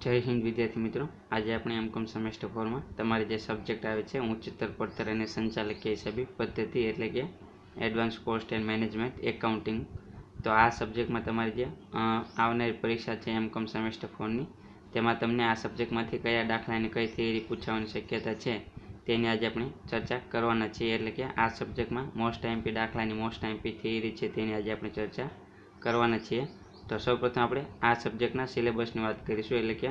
जय हिंद विद्यार्थी मित्रों। आज આપણે એમકોમ સેમેસ્ટર 4 માં તમારે જે સબ્જેક્ટ આવે છે ઉચ્ચતર પડતર અને સંચાલકીય હિસાબી પદ્ધતિ એટલે કે advance cost and management accounting, તો આ સબ્જેક્ટમાં તમારી જે આવનારી પરીક્ષા છે એમકોમ સેમેસ્ટર 4 ની, તેમાં તમને આ સબ્જેક્ટમાંથી કયા દાખલા અને કઈ થિયરી પૂછવાની શક્યતા છે તેની આજે આપણે ચર્ચા કરવાના છીએ। એટલે કે આ સબ્જેક્ટમાં મોસ્ટ આઈએમપી દાખલાની મોસ્ટ આઈએમપી થિયરી છે તેની આજે આપણે ચર્ચા કરવાના છીએ। तो સૌપ્રથમ આપણે આ સબ્જેક્ટના સિલેબસની વાત કરીશું, એટલે કે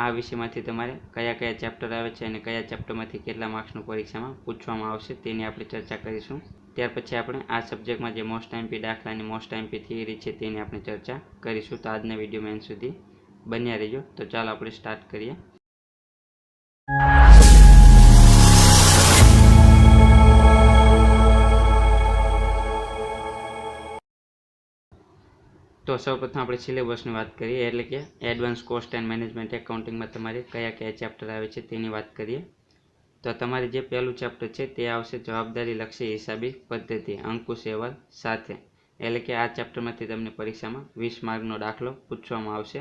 આ વિષયમાંથી તમારે કયા કયા ચેપ્ટર આવે છે અને કયા ચેપ્ટરમાંથી કેટલા માર્ક્સનું પરીક્ષામાં પૂછવામાં આવશે તેની આપણે ચર્ચા કરીશું। ત્યાર પછી આપણે આ સબ્જેક્ટમાં જે મોસ્ટ આઈએમપી દાખલા અને મોસ્ટ આઈએમપી થિયરી છે તેની આપણે ચર્ચા કરીશું। તો આજના વિડીયોમાં એન્ડ સુધી બન્યા રહેજો। તો ચાલો આપણે સ્ટાર્ટ કરીએ। तो સૌપ્રથમ આપણે સિલેબસની વાત કરીએ, એટલે કે એડવાન્સ કોસ્ટ એન્ડ મેનેજમેન્ટ એકાઉન્ટિંગમાં તમારે કયા કયા ચેપ્ટર આવે છે તેની વાત કરીએ। તો તમારે જે પહેલું ચેપ્ટર છે તે આવશે જવાબદારી લક્ષી હિસાબી પદ્ધતિ અંકુશ અહેવાલ સાથે, એટલે કે આ ચેપ્ટરમાંથી તમને પરીક્ષામાં 20 માર્કનો દાખલો પૂછવામાં આવશે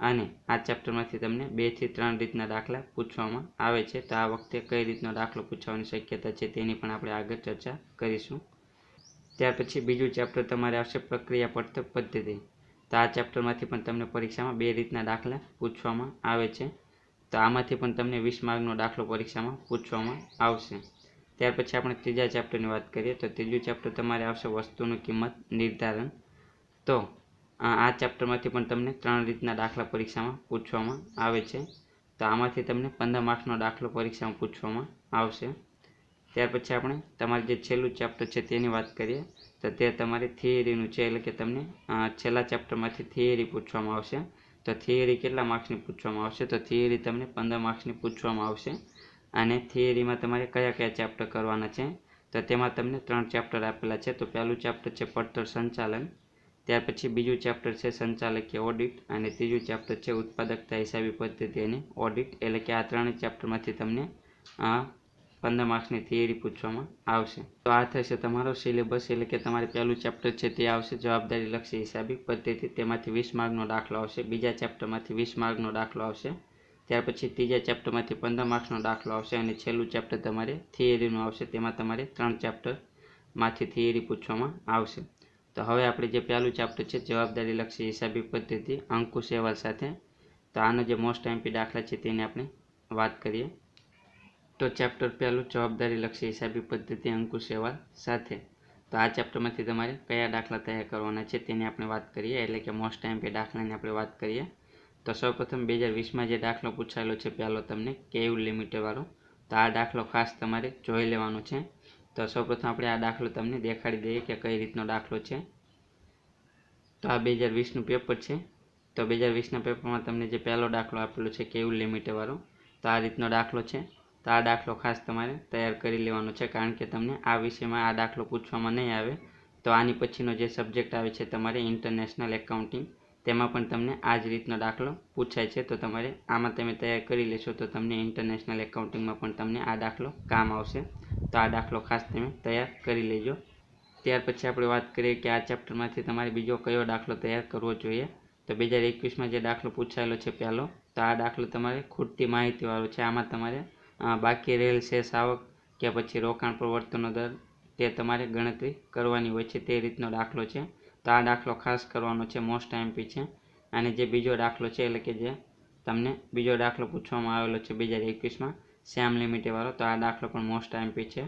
અને આ ચેપ્ટરમાંથી તમને 2 થી 3 રીતના દાખલા પૂછવામાં આવે છે। તો આ વખતે કઈ રીતનો દાખલો પૂછવાની શક્યતા છે તેની પણ આપણે આગળ ચર્ચા કરીશું। ત્યાર પછી બીજું ચેપ્ટર તમારે આવશે પ્રક્રિયા પડતર પદ્ધતિ। તો આ ચેપ્ટરમાંથી પણ તમને પરીક્ષામાં 2 રીતના દાખલા પૂછવામાં આવે છે। તો આમાંથી પણ તમને 20 માર્કનો દાખલો પરીક્ષામાં પૂછવામાં આવશે। ત્યાર પછી આપણે ત્રીજા ચેપ્ટરની વાત કરીએ, તો ત્રીજું ચેપ્ટર તમારે આવશે વસ્તુનું કિંમત નિર્ધારણ। તો આ ચેપ્ટરમાંથી પણ તમને 3 રીતના દાખલા પરીક્ષામાં પૂછવામાં આવે છે। તો આમાંથી તમને 15 માર્ક્સનો દાખલો પરીક્ષામાં પૂછવામાં આવશે। ત્યાર પછી આપણે તમારે જે છેલ્લું ચેપ્ટર છે તેની વાત કરીએ, તો તે તમારી થિયરીનું છે, એટલે કે તમને છેલ્લા ચેપ્ટરમાંથી થિયરી પૂછવામાં આવશે। તો થિયરી કેટલા માર્ક્સની પૂછવામાં આવશે? તો થિયરી તમને 15 માર્ક્સની પૂછવામાં આવશે અને થિયરીમાં તમારે કયા કયા ચેપ્ટર કરવાના છે? તો તેમાં તમને 3 ચેપ્ટર આપેલા છે। તો પહેલું ચેપ્ટર છે પડતર સંચાલન, ત્યાર પછી બીજું ચેપ્ટર છે સંચાલકીય ઓડિટ અને ત્રીજું ચેપ્ટર છે ઉત્પાદકતા હિસાબી પદ્ધતિ અને ઓડિટ, એટલે કે આ 3 ચેપ્ટરમાંથી તમને 15 માર્ક્સની થિયરી પૂછવામાં આવશે। તો આ થશે તમારો સિલેબસ, એટલે કે તમારે પહેલું ચેપ્ટર છે તે આવશે જવાબદારી લક્ષી હિસાબી પદ્ધતિ, તેમાંથી 20 માર્કનો દાખલો આવશે। બીજા ચેપ્ટરમાંથી 20 માર્કનો દાખલો આવશે। ત્યાર પછી ત્રીજા ચેપ્ટરમાંથી 15 માર્ક્સનો દાખલો આવશે અને છેલ્લું ચેપ્ટર તમારે થિયરીનું આવશે, તેમાં તમારે 3 ચેપ્ટરમાંથી થિયરી પૂછવામાં આવશે। તો હવે આપણે જે પહેલું ચેપ્ટર છે જવાબદારી લક્ષી હિસાબી પદ્ધતિ અંકુશ અહેવાલ સાથે, તો આનો જે મોસ્ટ આઈએમપી દાખલા છે તેની આપણે વાત કરીએ। તો ચેપ્ટર પહેલું જવાબદારી લક્ષી હિસાબી પદ્ધતિ અંકુશ અહેવાલ સાથે, તો આ ચેપ્ટરમાંથી તમારે કયા દાખલા તૈયાર કરવાના છે તેની આપણે વાત કરીએ, એટલે કે મોસ્ટ આઈએમપી દાખલાની આપણે વાત કરીએ। તો સૌપ્રથમ 2020માં જે દાખલો પૂછાયેલો છે પહેલો તમને કેયુર લિમિટેડ વાળો, તો આ દાખલો ખાસ તમારે જોઈ લેવાનો છે। તો સૌપ્રથમ આપણે આ દાખલો તમને દેખાડી દઈએ કે કઈ રીતનો દાખલો છે। તો આ 2020નું પેપર છે। તો 2020ના પેપરમાં તમને જે પહેલો દાખલો આપેલો છે કેયુર લિમિટેડ વાળો, તો આ રીતનો દાખલો છે। તો આ દાખલો ખાસ તમારે તૈયાર કરી લેવાનો છે, કારણ કે તમને આ વિષયમાં આ દાખલો પૂછવામાં નહીં આવે તો આની પછીનો જે સબ્જેક્ટ આવે છે તમારે ઇન્ટરનેશનલ એકાઉન્ટિંગ, તેમાં પણ તમને આ જ રીતનો દાખલો પૂછાય છે। તો તમારે આમાં તમે તૈયાર કરી લેશો તો તમને ઇન્ટરનેશનલ એકાઉન્ટિંગમાં પણ તમને આ દાખલો કામ આવશે। તો આ દાખલો ખાસ તમે તૈયાર કરી લેજો। ત્યાર પછી આપણે વાત કરીએ કે આ ચેપ્ટરમાંથી તમારે બીજો કયો દાખલો તૈયાર કરવો જોઈએ। તો 2021માં જે દાખલો પૂછાયેલો છે પહેલો, તો આ દાખલો તમારે ખૂટતી માહિતીવાળો છે। આમાં તમારે બાકી રહેલ શેષ આવક કે પછી રોકાણ પર વળતરનો દર તે તમારે ગણતરી કરવાની હોય છે, તે રીતનો દાખલો છે। તો આ દાખલો ખાસ કરવાનો છે, મોસ્ટ આઈએમપી છે। અને જે બીજો દાખલો છે, એટલે કે જે તમને બીજો દાખલો પૂછવામાં આવેલો છે 2021માં શ્યામ લિમિટેડ વાળો, તો આ દાખલો પણ મોસ્ટ આઈએમપી છે।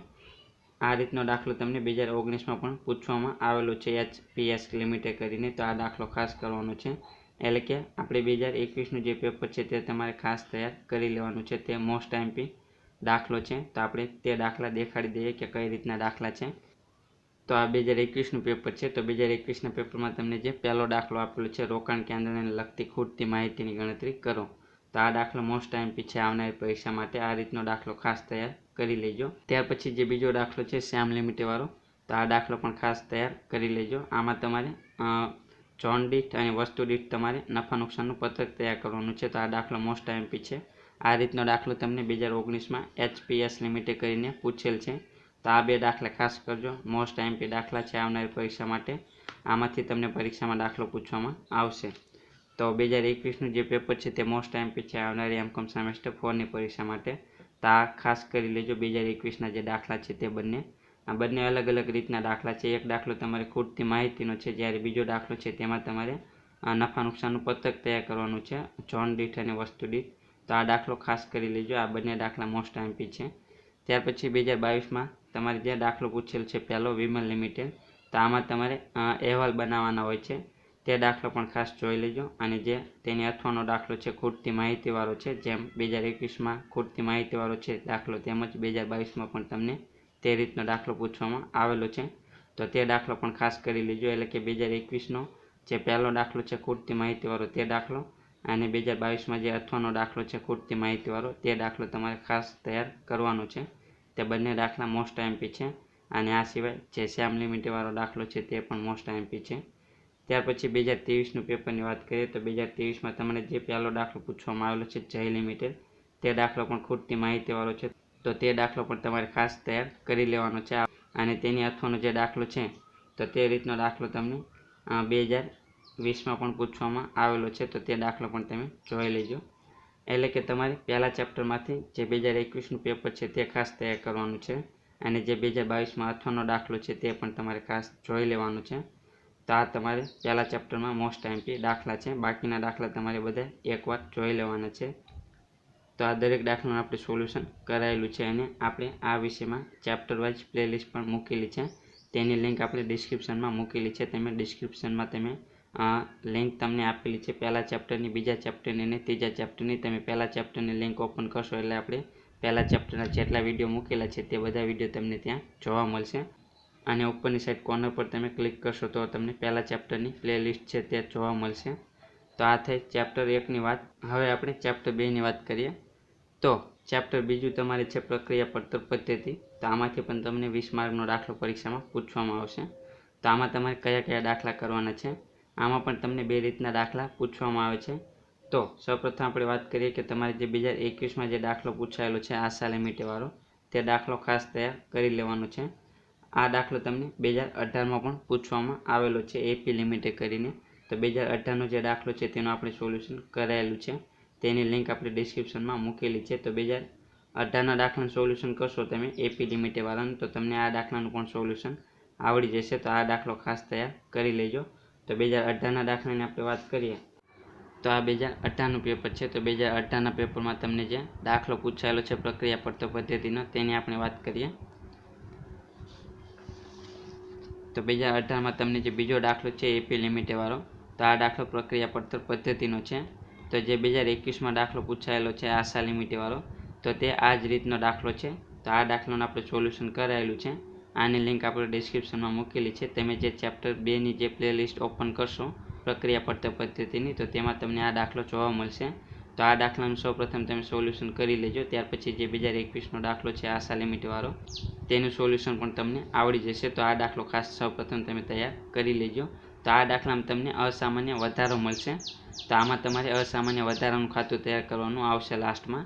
આ રીતનો દાખલો તમને 2019માં પણ પૂછવામાં આવેલો છે એચપીએસ લિમિટેડ કરીને, તો આ દાખલો ખાસ કરવાનો છે। એટલે કે આપણે 2021નું જે પેપર છે તે તમારે ખાસ તૈયાર કરી લેવાનું છે, તે મોસ્ટ આઈએમપી દાખલો છે। તો આપણે તે દાખલા દેખાડી દઈએ કે કઈ રીતના દાખલા છે। તો આ 2021નું પેપર છે। તો 2021ના પેપરમાં તમને જે પહેલો દાખલો આપેલો છે રોકાણ કેન્દ્રને લગતી ખૂટતી માહિતીની ગણતરી કરો, તો આ દાખલો મોસ્ટ આઈએમપી છે આવનારી પરીક્ષા માટે। આ રીતનો દાખલો ખાસ તૈયાર કરી લેજો। ત્યાર પછી જે બીજો દાખલો છે શ્યામ લિમિટેડ વાળો, તો આ દાખલો પણ ખાસ તૈયાર કરી લેજો। આમાં તમારે ઝોન દીઠ અને વસ્તુ દીઠ તમારે નફા નુકસાનનું પત્રક તૈયાર કરવાનું છે, તો આ દાખલો મોસ્ટ આઈએમપી છે। આ રીતનો દાખલો તમને 2019માં એચપીએસ લિમિટેડ કરીને પૂછેલ છે। તો આ 2 દાખલા ખાસ કરજો, મોસ્ટ આઈએમપી દાખલા છે આવનારી પરીક્ષા માટે, આમાંથી તમને પરીક્ષામાં દાખલો પૂછવામાં આવશે। તો 2021નું જે પેપર છે તે મોસ્ટ એમપી છે આવનારી એમકોમ સેમેસ્ટર 4ની પરીક્ષા માટે. તો આ ખાસ કરી લેજો. 2021ના જે દાખલા છે તે આ બંને અલગ અલગ રીતના દાખલા છે. એક દાખલો તમારે ખૂટતી માહિતીનો છે, જ્યારે બીજો દાખલો છે તેમાં તમારે નફા નુકસાનનું પત્રક તૈયાર કરવાનું છે, ઝોન દીઠ અને વસ્તુ દીઠ. તો આ દાખલો ખાસ કરી લેજો. આ બંને દાખલા મોસ્ટ એમપી છે. ત્યાર પછી 2022માં તમારે જે દાખલો પૂછેલ છે પહેલો વિમલ લિમિટેડ, તો આમાં તમારે અહેવાલ બનાવવાના હોય છે. તે દાખલો પણ ખાસ જોઈ લેજો. અને જે તેની અથવાનો દાખલો છે ખૂટતી માહિતીવાળો છે, જેમ 2021માં ખૂટતી માહિતીવાળો છે દાખલો, તેમજ 2022માં પણ તમને તે રીતનો દાખલો પૂછવામાં આવેલો છે. તો તે દાખલો પણ ખાસ કરી લેજો. એટલે કે 2021નો જે પહેલો દાખલો છે ખૂટતી માહિતીવાળો તે દાખલો, અને 2022માં જે અથવાનો દાખલો છે ખૂટતી માહિતીવાળો તે દાખલો તમારે ખાસ તૈયાર કરવાનો છે. તે બંને દાખલા મોસ્ટ એમપી છે. અને આ સિવાય જે શ્યામ લિમિટેડવાળો દાખલો છે તે પણ મોસ્ટ એમપી છે. ત્યાર પછી 2023નું પેપરની વાત કરીએ તો 2023માં તમને જે પહેલો દાખલો પૂછવામાં આવેલો છે જય લિમિટેડ, તે દાખલો પણ ખૂટતી માહિતીવાળો છે. તો તે દાખલો પણ તમારે ખાસ તૈયાર કરી લેવાનો છે. અને તેની અથવાનો જે દાખલો છે તો તે રીતનો દાખલો તમને 2020માં પણ પૂછવામાં આવેલો છે. તો તે દાખલો પણ તમે જોઈ લેજો. એટલે કે તમારે પહેલા ચેપ્ટરમાંથી જે 2021નું પેપર છે તે ખાસ તૈયાર કરવાનું છે. અને જે 2022માં અથવાનો દાખલો છે તે પણ તમારે ખાસ જોઈ લેવાનું છે. તો આ તમારે પહેલા ચેપ્ટરમાં મોસ્ટ એમપી દાખલા છે. બાકીના દાખલા તમારે બધા એકવાર જોઈ લેવાના છે. તો આ દરેક દાખલાનું આપણે સોલ્યુશન કરાયેલું છે, અને આપણે આ વિષયમાં ચેપ્ટર વાઇઝ પ્લેલિસ્ટ પણ મૂકેલી છે. તેની લિંક આપણે ડિસ્ક્રિપ્શનમાં મૂકેલી છે. તમે ડિસ્ક્રિપ્શનમાં લિંક તમને આપેલી છે પહેલા ચેપ્ટરની, બીજા ચેપ્ટરની અને ત્રીજા ચેપ્ટરની. તમે પહેલા ચેપ્ટરની લિંક ઓપન કરશો એટલે આપણે પહેલા ચેપ્ટરના જેટલા વિડીયો મૂકેલા છે તે બધા વિડીયો તમને ત્યાં જોવા મળશે. અને ઉપરની સાઈડ કોર્નર પર તમે ક્લિક કરશો તો તમને પહેલા ચેપ્ટરની પ્લેલિસ્ટ છે તે જોવા મળશે. તો આ થઈ ચેપ્ટર 1ની વાત. હવે આપણે ચેપ્ટર 2ની વાત કરીએ. તો ચેપ્ટર બીજું તમારે છે પ્રક્રિયા પડતર પદ્ધતિ. તો આમાંથી પણ તમને 20 માર્કનો દાખલો પરીક્ષામાં પૂછવામાં આવશે. તો આમાં તમારે કયા કયા દાખલા કરવાના છે? આમાં પણ તમને બે રીતના દાખલા પૂછવામાં આવે છે. તો સૌપ્રથમ આપણે વાત કરીએ કે તમારે જે 2021માં જે દાખલો પૂછાયેલો છે આશા લિમિટેડવાળો, તે દાખલો ખાસ તૈયાર કરી લેવાનો છે. આ દાખલો તમને 2018માં પણ પૂછવામાં આવેલો છે એપી લિમિટેડ કરીને. તો 2018નો જે દાખલો છે તેનું આપણે સોલ્યુશન કરાયેલું છે. તેની લિંક આપણે ડિસ્ક્રિપ્શનમાં મૂકેલી છે. તો 2018ના દાખલાનું સોલ્યુશન કરશો તમે એપી લિમિટેડવાળાનું, તો તમને આ દાખલાનું પણ સોલ્યુશન આવડી જશે. તો આ દાખલો ખાસ તૈયાર કરી લેજો. તો 2018ના દાખલાની આપણે વાત કરીએ તો આ 2018નું પેપર છે. તો 2018ના પેપરમાં તમને જે દાખલો પૂછાયેલો છે પ્રક્રિયા પડતર પદ્ધતિનો, તેની આપણે વાત કરીએ. તો 2018માં તમને જે બીજો દાખલો છે એપી લિમિટેડવાળો, તો આ દાખલો પ્રક્રિયા પડતર પદ્ધતિનો છે. તો જે 2021માં દાખલો પૂછાયેલો છે આશા લિમિટેડવાળો, તો તે આ જ રીતનો દાખલો છે. તો આ દાખલાનું આપણે સોલ્યુશન કરાયેલું છે. આની લિંક આપણે ડિસ્ક્રિપ્શનમાં મૂકેલી છે. તમે જે ચેપ્ટર 2ની જે પ્લેલિસ્ટ ઓપન કરશો પ્રક્રિયા પડતર પદ્ધતિની, તો તેમાં તમને આ દાખલો જોવા મળશે. તો આ દાખલાનું સૌપ્રથમ તમે સોલ્યુશન કરી લેજો. ત્યાર પછી જે 2021નો દાખલો છે આશા લિમિટેડવાળો, તેનું સોલ્યુશન પણ તમને આવડી જશે. તો આ દાખલો ખાસ સૌપ્રથમ તમે તૈયાર કરી લેજો. તો આ દાખલામાં તમને અસામાન્ય વધારો મળશે. તો આમાં તમારે અસામાન્ય વધારાનું ખાતું તૈયાર કરવાનું આવશે લાસ્ટમાં.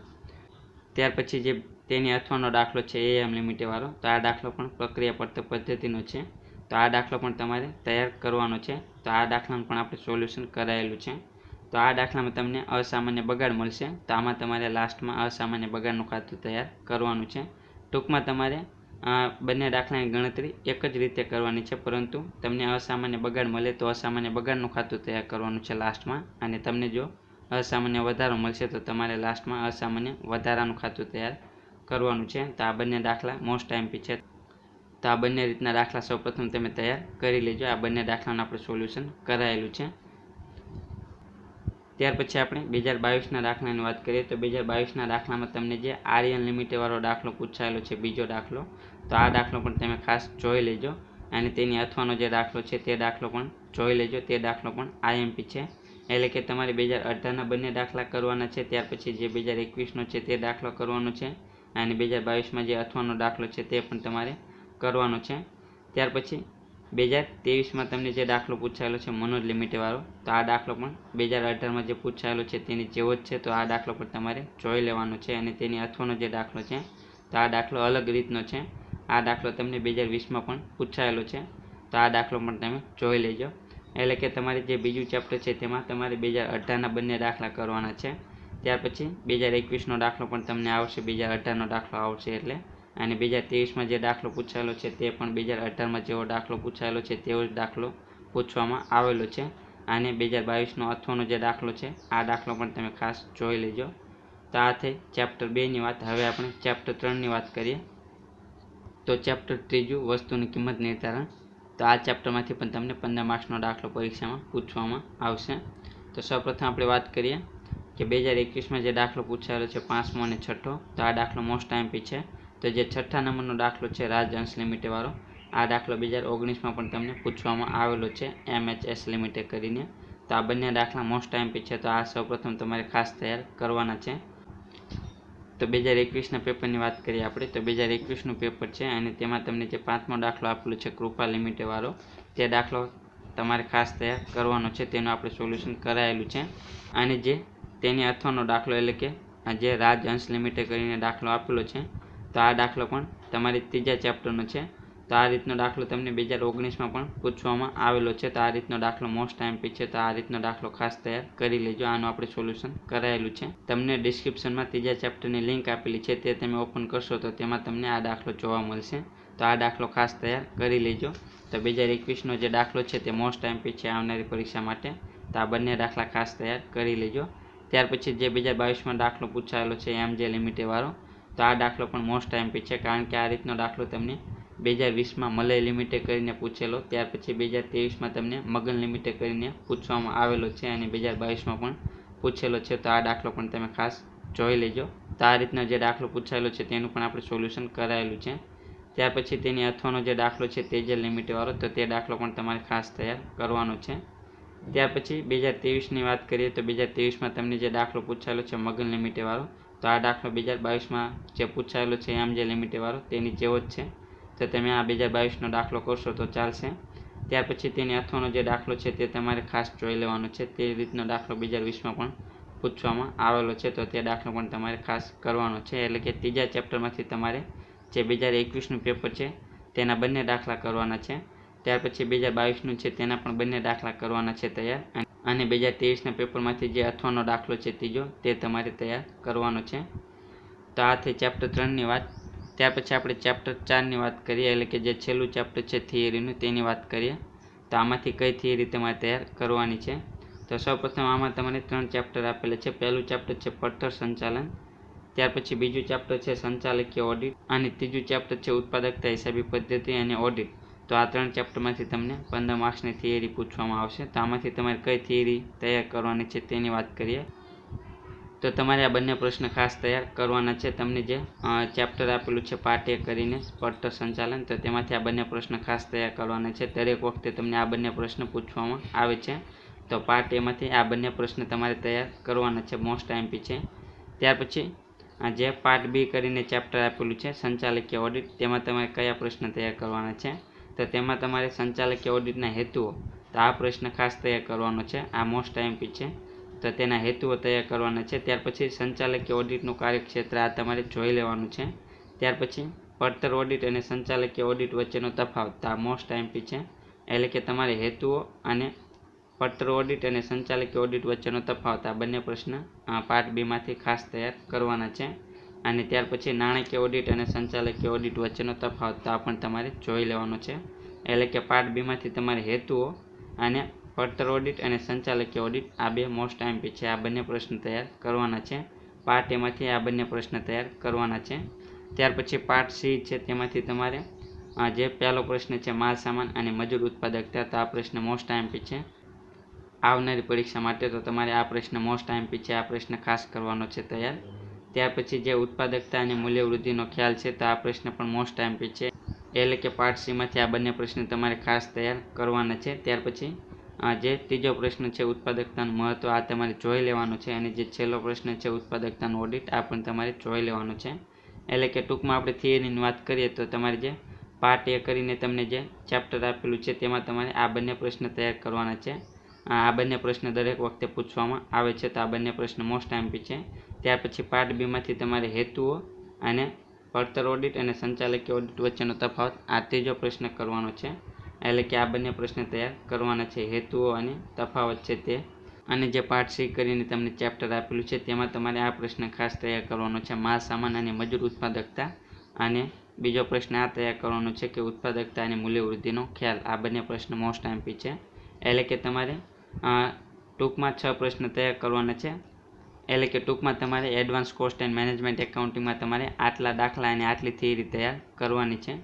ત્યાર પછી જે તેની અથવાનો દાખલો છે એએમ લિમિટેડવાળો, તો આ દાખલો પણ પ્રક્રિયા પડતર પદ્ધતિનો છે. તો આ દાખલો પણ તમારે તૈયાર કરવાનો છે. તો આ દાખલાનું પણ આપણે સોલ્યુશન કરાયેલું છે. તો આ દાખલામાં તમને અસામાન્ય બગાડ મળશે. તો આમાં તમારે લાસ્ટમાં અસામાન્ય બગાડનું ખાતું તૈયાર કરવાનું છે. ટૂંકમાં તમારે બંને દાખલાની ગણતરી એક જ રીતે કરવાની છે, પરંતુ તમને અસામાન્ય બગાડ મળે તો અસામાન્ય બગાડનું ખાતું તૈયાર કરવાનું છે લાસ્ટમાં. અને તમને જો અસામાન્ય વધારો મળશે તો તમારે લાસ્ટમાં અસામાન્ય વધારાનું ખાતું તૈયાર કરવાનું છે. તો આ બંને દાખલા મોસ્ટ એમપી છે. તો આ બંને રીતના દાખલા સૌપ્રથમ તમે તૈયાર કરી લેજો. આ બંને દાખલાનું આપણે સોલ્યુશન કરાયેલું છે. ત્યાર પછી આપણે 2022ના દાખલાની વાત કરીએ તો 2022ના દાખલામાં તમને જે આર્યન લિમિટેડવાળો દાખલો પૂછાયેલો છે બીજો દાખલો, તો આ દાખલો પણ તમે ખાસ જોઈ લેજો. અને તેની અથવાનો જે દાખલો છે તે દાખલો પણ જોઈ લેજો. તે દાખલો પણ આઈએમપી છે. એટલે કે તમારે 2018ના બંને દાખલા કરવાના છે. ત્યાર પછી જે 2021નો છે તે દાખલો કરવાનો છે. અને 2022માં જે અથવાનો દાખલો છે તે પણ તમારે કરવાનો છે. ત્યાર પછી 2023માં તમને જે દાખલો પૂછાયેલો છે મનોજ લિમિટેડવાળો, તો આ દાખલો પણ 2018માં જે પૂછાયેલો છે તેની જેવો જ છે. તો આ દાખલો પણ તમારે જોઈ લેવાનો છે. અને તેની અથવાનો જે દાખલો છે તો આ દાખલો અલગ રીતનો છે. આ દાખલો તમને 2020માં પણ પૂછાયેલો છે. તો આ દાખલો પણ તમે જોઈ લેજો. એટલે કે તમારે જે બીજું ચેપ્ટર છે તેમાં તમારે 2018ના બંને દાખલા કરવાના છે. ત્યાર પછી 2021નો દાખલો પણ તમને આવશે, 2018નો દાખલો આવશે એટલે. અને 2023માં જે દાખલો પૂછાયેલો છે તે પણ 2018માં જેવો દાખલો પૂછાયેલો છે તેવો જ દાખલો પૂછવામાં આવેલો છે. અને 2022નો અથવાનો જે દાખલો છે આ દાખલો પણ તમે ખાસ જોઈ લેજો. તો આ થઈ ચેપ્ટર 2ની વાત. હવે આપણે ચેપ્ટર 3ની વાત કરીએ. તો ચેપ્ટર 3 વસ્તુની કિંમત નિર્ધારણ. તો આ ચેપ્ટરમાંથી પણ તમને 15 માર્ક્સનો દાખલો પરીક્ષામાં પૂછવામાં આવશે. તો સૌપ્રથમ આપણે વાત કરીએ કે 2021માં જે દાખલો પૂછાયેલો છે 5મો અને 6ઠ્ઠો, તો આ દાખલો મોસ્ટ આઈએમપી છે. તો જે 6ઠ્ઠા નંબરનો દાખલો છે રાજ અંશ લિમિટેડ વાળો, આ દાખલો 2019માં પણ તમને પૂછવામાં આવેલો છે MHS લિમિટેડ કરીને. તો આ બંને દાખલા મોસ્ટ આઈએમપી છે. તો આ સૌપ્રથમ તમારે ખાસ તૈયાર કરવાના છે. તો 2021ના પેપરની વાત કરીએ આપણે. તો 2021નું પેપર છે અને તેમાં તમને જે 5મો દાખલો આપેલો છે કૃપા લિમિટેડ વાળો, તે દાખલો તમારે ખાસ તૈયાર કરવાનો છે. તેનું આપણે સોલ્યુશન કરાયેલું છે. અને જે તેની અથવાનો દાખલો એટલે કે જે રાજ અંશ લિમિટેડ કરીને દાખલો આપેલો છે, તો આ દાખલો પણ તમારી ત્રીજા ચેપ્ટરનો છે. તો આ રીતનો દાખલો તમને 2019માં પણ પૂછવામાં આવેલો છે. તો આ રીતનો દાખલો મોસ્ટ આઈએમપી છે. તો આ રીતનો દાખલો ખાસ તૈયાર કરી લેજો. આનું આપણે સોલ્યુશન કરાયેલું છે. તમને ડિસ્ક્રિપ્શનમાં ત્રીજા ચેપ્ટરની લિંક આપેલી છે, તે તમે ઓપન કરશો તો તેમાં તમને આ દાખલો જોવા મળશે. તો આ દાખલો ખાસ તૈયાર કરી લેજો. તો 2021નો જે દાખલો છે તે મોસ્ટ આઈએમપી છે આવનારી પરીક્ષા માટે. તો આ બંને દાખલા ખાસ તૈયાર કરી લેજો. ત્યાર પછી જે 2022માં દાખલો પૂછાયેલો છે MJ લિમિટેડ વાળો, તો આ દાખલો પણ મોસ્ટ આઈએમપી છે. કારણ કે આ રીતનો દાખલો તમને 2020માં મલય લિમિટેડ કરીને પૂછેલો. ત્યાર પછી 2023માં તમને મગન લિમિટેડ કરીને પૂછવામાં આવેલો છે અને 2022માં પણ પૂછેલો છે. તો આ દાખલો પણ તમે ખાસ જોઈ લેજો. તો આ રીતનો જે દાખલો પૂછાયેલો છે તેનું પણ આપણે સોલ્યુશન કરાયેલું છે. ત્યાર પછી તેની અથવાનો જે દાખલો છે તેજલ લિમિટેડ વાળો, તો તે દાખલો પણ તમારે ખાસ તૈયાર કરવાનો છે. ત્યાર પછી 2023ની વાત કરીએ. તો 2023માં તમને જે દાખલો પૂછાયેલો છે મગન લિમિટેડ વાળો, તો આ દાખલો 2022માં જે પૂછાયેલો છે MJ લિમિટેડ વાળો તેની જેવો જ છે. તો તમે આ 2022નો દાખલો કરશો તો ચાલશે. ત્યાર પછી તેની અથવાનો જે દાખલો છે તે તમારે ખાસ જોઈ લેવાનો છે. તે રીતનો દાખલો 2020માં પણ પૂછવામાં આવેલો છે. તો તે દાખલો પણ તમારે ખાસ કરવાનો છે. એટલે કે ત્રીજા ચેપ્ટરમાંથી તમારે જે 2021નું પેપર છે તેના બંને દાખલા કરવાના છે. ત્યાર પછી 2022નું છે તેના પણ બંને દાખલા કરવાના છે તૈયાર. અને 2023ના પેપરમાંથી જે અથવાનો દાખલો છે ત્રીજો, તે તમારે તૈયાર કરવાનો છે. તો આ થઈ ચેપ્ટર 3ની વાત. ત્યાર પછી આપણે ચેપ્ટર 4ની વાત કરીએ. એટલે કે જે છેલ્લું ચેપ્ટર છે થિયરીનું, તેની વાત કરીએ. તો આમાંથી કઈ થિયરી તમારે તૈયાર કરવાની છે. તો સૌપ્રથમ આમાં તમારે 3 ચેપ્ટર આપેલા છે. પહેલું ચેપ્ટર છે પડતર સંચાલન, ત્યાર પછી બીજું ચેપ્ટર છે સંચાલકીય ઓડિટ, અને ત્રીજું ચેપ્ટર છે ઉત્પાદકતા હિસાબી પદ્ધતિ અને ઓડિટ. તો આ 3 ચેપ્ટરમાંથી તમને 15 માર્ક્સની થિયરી પૂછવામાં આવશે. તો આમાંથી તમારે કઈ થિયરી તૈયાર કરવાની છે તેની વાત કરીએ. તો તમારે આ બંને પ્રશ્ન ખાસ તૈયાર કરવાના છે. તમને જે ચેપ્ટર આપેલું છે પાર્ટ 1 કરીને પડતર સંચાલન, તો તેમાંથી આ બંને પ્રશ્ન ખાસ તૈયાર કરવાના છે. દરેક વખતે તમને આ બંને પ્રશ્ન પૂછવામાં આવે છે. તો પાર્ટ એમાંથી આ બંને પ્રશ્ન તમારે તૈયાર કરવાના છે, મોસ્ટ આઈએમપી છે. ત્યાર પછી જે પાર્ટ B કરીને ચેપ્ટર આપેલું છે સંચાલકીય ઓડિટ, તેમાં તમારે કયા પ્રશ્ન તૈયાર કરવાના છે. તો તેમાં તમારે સંચાલકીય ઓડિટના હેતુઓ, તો આ પ્રશ્ન ખાસ તૈયાર કરવાનો છે. આ મોસ્ટ આઈએમપી છે. તો તેના હેતુઓ તૈયાર કરવાના છે. ત્યાર પછી સંચાલકીય ઓડિટનું કાર્યક્ષેત્ર આ તમારે જોઈ લેવાનું છે. ત્યાર પછી પડતર ઓડિટ અને સંચાલકીય ઓડિટ વચ્ચેનો તફાવત, તો આ મોસ્ટ આઈએમપી છે. એટલે કે તમારે હેતુઓ અને પડતર ઓડિટ અને સંચાલકીય ઓડિટ વચ્ચેનો તફાવત, આ બંને પ્રશ્ન પાર્ટ B માંથી ખાસ તૈયાર કરવાના છે. અને ત્યાર પછી નાણાકીય ઓડિટ અને સંચાલકીય ઓડિટ વચ્ચેનો તફાવત, તો આ પણ તમારે જોઈ લેવાનો છે. એટલે કે પાર્ટ B માંથી તમારે હેતુઓ અને પડતર ઓડિટ અને સંચાલકીય ઓડિટ, આ બે મોસ્ટ આઈએમપી છે. આ બંને પ્રશ્ન તૈયાર કરવાના છે. પાર્ટ A માંથી આ બંને પ્રશ્ન તૈયાર કરવાના છે. ત્યાર પછી પાર્ટ C છે, તેમાંથી તમારે જે પહેલો પ્રશ્ન છે માલ સામાન અને મજૂર ઉત્પાદકતા, તો આ પ્રશ્ન મોસ્ટ આઈએમપી છે આવનારી પરીક્ષા માટે. તો તમારે આ પ્રશ્ન મોસ્ટ આઈએમપી છે, આ પ્રશ્ન ખાસ કરવાનો છે તૈયાર. ત્યાર પછી જે ઉત્પાદકતા અને મૂલ્ય વૃદ્ધિનો ખ્યાલ છે, તો આ પ્રશ્ન પણ મોસ્ટ આઈએમપી છે. એટલે કે પાર્ટ C માંથી આ બંને પ્રશ્ન તમારે ખાસ તૈયાર કરવાના છે. ત્યાર પછી જે ત્રીજો પ્રશ્ન છે ઉત્પાદકતાનું મહત્વ, આ તમારે જોઈ લેવાનું છે. અને જે છેલ્લો પ્રશ્ન છે ઉત્પાદકતાનું ઓડિટ, આ પણ તમારે જોઈ લેવાનું છે. એટલે કે ટૂંકમાં આપણે થિયરીની વાત કરીએ તો તમારે જે પાર્ટ A કરીને તમને જે ચેપ્ટર આપેલું છે તેમાં તમારે આ બંને પ્રશ્ન તૈયાર કરવાના છે. આ બંને પ્રશ્ન દરેક વખતે પૂછવામાં આવે છે. તો આ બંને પ્રશ્ન મોસ્ટ આઈએમપી છે. ત્યાર પછી પાર્ટ B માંથી તમારે હેતુઓ અને પડતર ઓડિટ અને સંચાલકીય ઓડિટ વચ્ચેનો તફાવત, આ ત્રીજો પ્રશ્ન કરવાનો છે. એટલે કે આ બંને પ્રશ્ન તૈયાર કરવાના છે, હેતુઓ અને તફાવત છે તે. અને જે પાર્ટ સી કરીને તમને ચેપ્ટર આપેલું છે તેમાં તમારે આ પ્રશ્ન ખાસ તૈયાર કરવાનો છે, માલ સામાન અને મજૂર ઉત્પાદકતા. અને બીજો પ્રશ્ન આ તૈયાર કરવાનો છે કે ઉત્પાદકતા અને મૂલ્યવૃદ્ધિનો ખ્યાલ. આ બંને પ્રશ્ન મોસ્ટ એમપી છે. એટલે કે તમારે ટૂંકમાં 6 પ્રશ્ન તૈયાર કરવાના છે. એટલે કે ટૂંકમાં તમારે એડવાન્સ કોસ્ટ એન્ડ મેનેજમેન્ટ એકાઉન્ટિંગમાં તમારે આટલા દાખલા અને આટલી થિયરી તૈયાર કરવાની છે.